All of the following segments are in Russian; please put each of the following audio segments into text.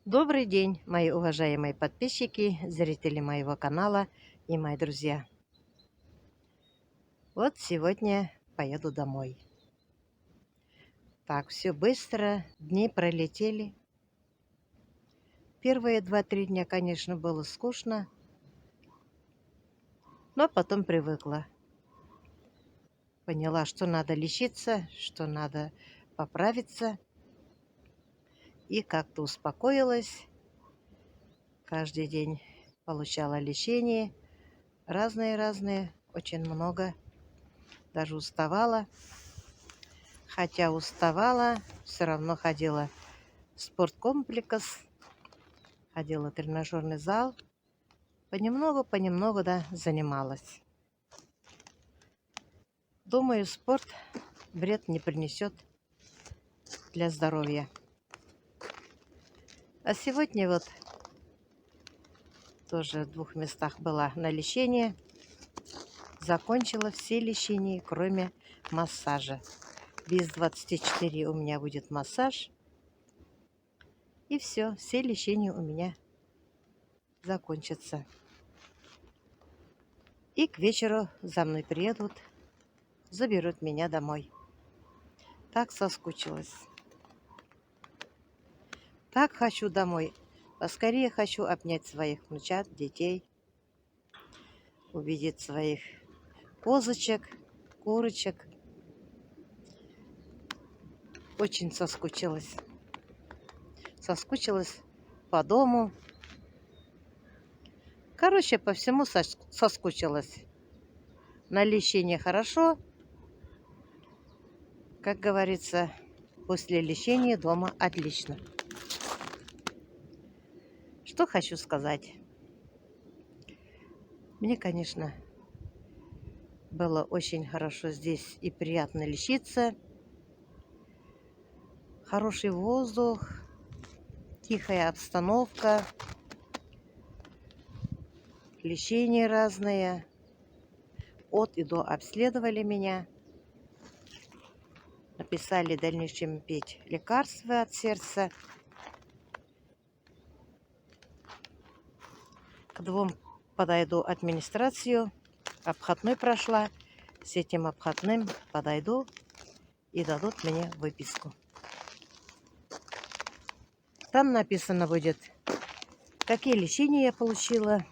Добрый день, мои уважаемые подписчики, зрители моего канала и мои друзья. Вот сегодня поеду домой. Так, все быстро, дни пролетели. Первые 2-3 дня, конечно, было скучно, но потом привыкла. Поняла, что надо лечиться, что надо поправиться. И как-то успокоилась. Каждый день получала лечение. Разные, очень много. Даже уставала. Хотя уставала, все равно ходила в спорткомплекс, ходила в тренажерный зал. Понемногу, да, занималась. Думаю, спорт вред не принесет для здоровья. А сегодня вот тоже в 2 местах была на лечении. Закончила все лечения, кроме массажа. Без 24 у меня будет массаж. И все лечения у меня закончатся. И к вечеру за мной приедут, заберут меня домой. Так соскучилась. Так хочу домой. Поскорее хочу обнять своих внучат, детей, увидеть своих козочек, курочек. Очень соскучилась. Соскучилась по дому. Короче, по всему соскучилась. На лечение хорошо. Как говорится, после лечения дома отлично. Что хочу сказать. Мне, конечно, было очень хорошо здесь и приятно лечиться. Хороший воздух, тихая обстановка, лечение разное. От и до обследовали меня. Написали в дальнейшем пить лекарства от сердца. К 2 подойду администрацию. Обходной прошла. С этим обходным подойду и дадут мне выписку. Там написано будет, какие лечения я получила,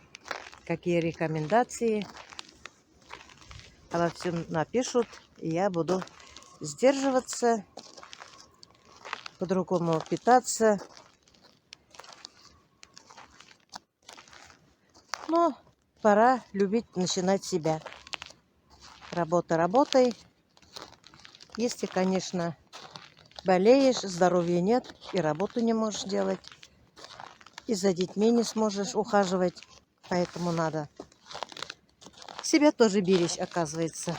какие рекомендации. Обо всем напишут, и я буду сдерживаться, по-другому питаться. Но пора любить начинать себя. Работа работой. Если, конечно, болеешь, здоровья нет, и работу не можешь делать, и за детьми не сможешь ухаживать, поэтому надо себя тоже беречь, оказывается.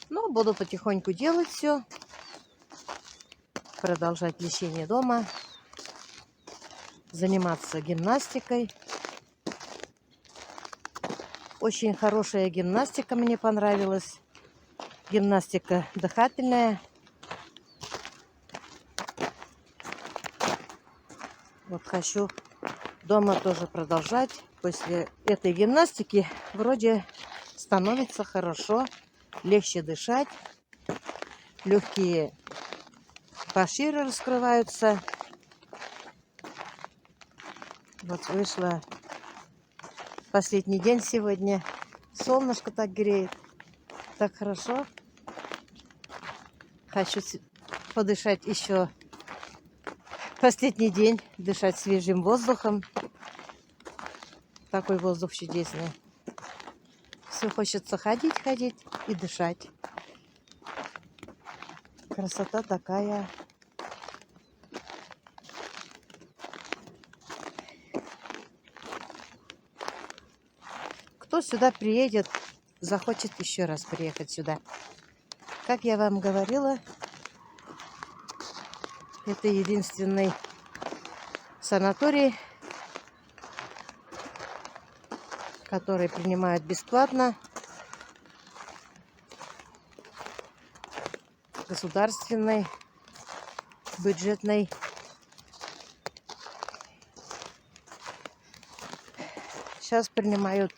Но буду потихоньку делать все, продолжать лечение дома, заниматься гимнастикой. Очень хорошая гимнастика мне понравилась. Гимнастика дыхательная. Вот хочу дома тоже продолжать. После этой гимнастики вроде становится хорошо, легче дышать. Легкие пошире раскрываются. Вот вышла последний день сегодня. Солнышко так греет. Так хорошо. Хочу подышать еще последний день, дышать свежим воздухом. Такой воздух чудесный. Все хочется ходить и дышать. Красота такая. Кто сюда приедет, захочет еще раз приехать сюда. Как я вам говорила, это единственный санаторий, который принимают бесплатно. Государственный, бюджетный сейчас принимают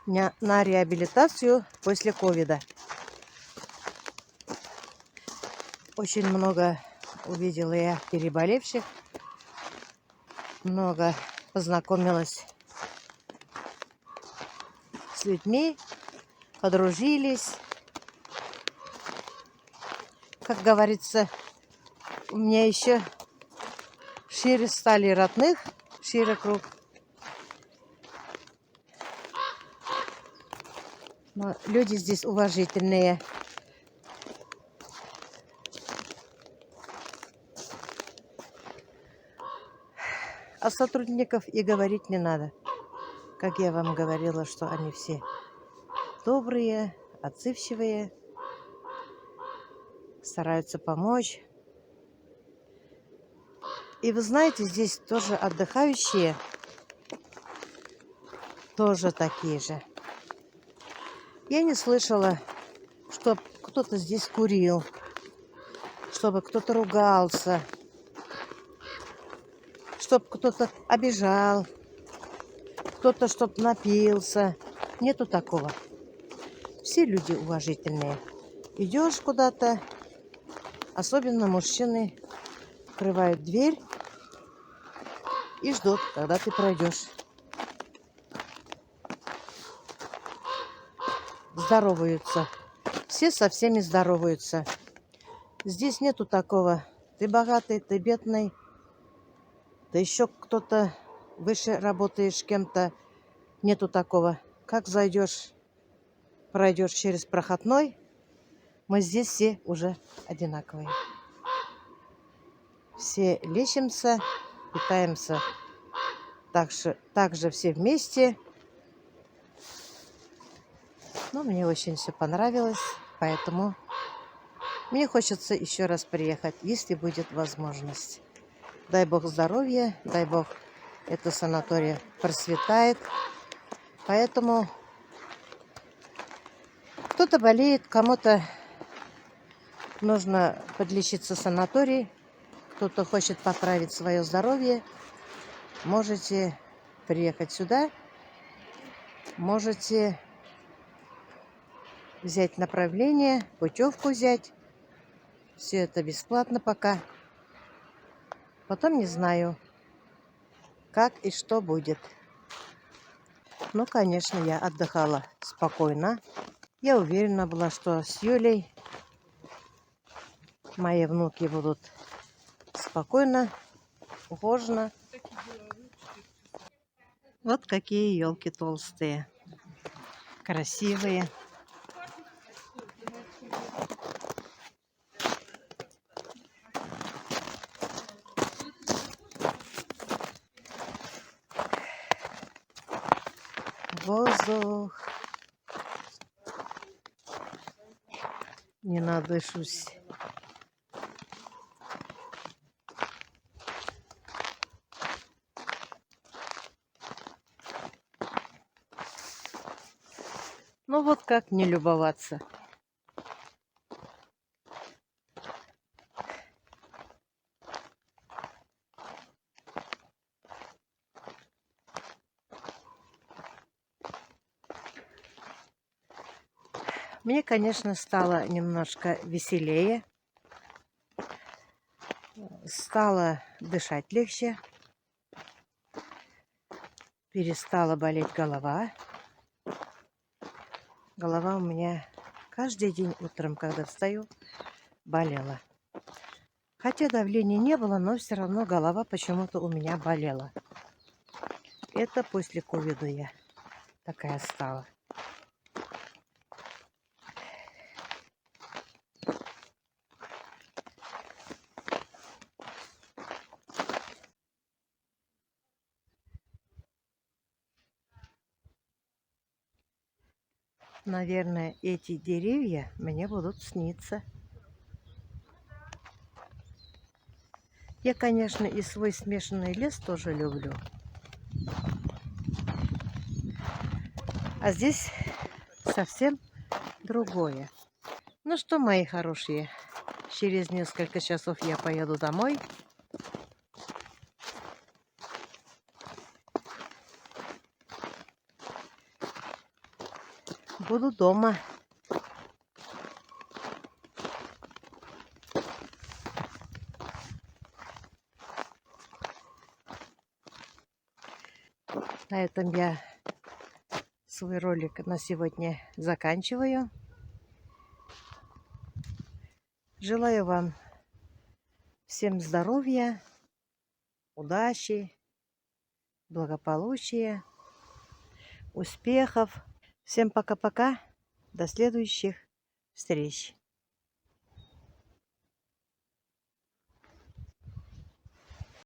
на реабилитацию после ковида. Очень много увидела я переболевших, много познакомилась с людьми, подружились. Как говорится, у меня еще шире стали родных, шире круг. Но люди здесь уважительные. А сотрудников и говорить не надо. Как я вам говорила, что они все добрые, отзывчивые, стараются помочь. И вы знаете, здесь тоже отдыхающие, тоже такие же. Я не слышала, что кто-то здесь курил, чтобы кто-то ругался, чтобы кто-то обижал, кто-то чтоб напился. Нету такого. Все люди уважительные. Идешь куда-то, особенно мужчины, открывают дверь и ждут, когда ты пройдешь. Здороваются. Все со всеми здороваются. Здесь нету такого. Ты богатый, ты бедный, ты еще кто-то выше работаешь кем-то. Нету такого. Как зайдешь, пройдешь через проходной, мы здесь все уже одинаковые. Все лечимся, питаемся также все вместе. Ну, мне очень все понравилось, поэтому мне хочется еще раз приехать, если будет возможность. Дай Бог здоровья, дай Бог, это санаторий процветает. Поэтому кто-то болеет, кому-то нужно подлечиться в санатории, кто-то хочет поправить свое здоровье. Можете приехать сюда, можете взять направление, путевку взять. Все это бесплатно пока. Потом не знаю, как и что будет. Ну, конечно, я отдыхала спокойно. Я уверена была, что с Юлей мои внуки будут спокойно, ухоженно. Вот какие елки толстые, красивые. Воздух. Не надышусь. Ну вот как не любоваться. Мне, конечно, стало немножко веселее. Стало дышать легче. Перестала болеть голова. Голова у меня каждый день утром, когда встаю, болела. Хотя давления не было, но все равно голова почему-то у меня болела. Это после ковида я такая стала. Наверное, эти деревья мне будут сниться. Я, конечно, и свой смешанный лес тоже люблю. А здесь совсем другое. Ну что, мои хорошие, через несколько часов я поеду домой. буду дома. На этом я свой ролик на сегодня заканчиваю. Желаю вам всем здоровья, удачи, благополучия, успехов. Всем пока-пока. До следующих встреч.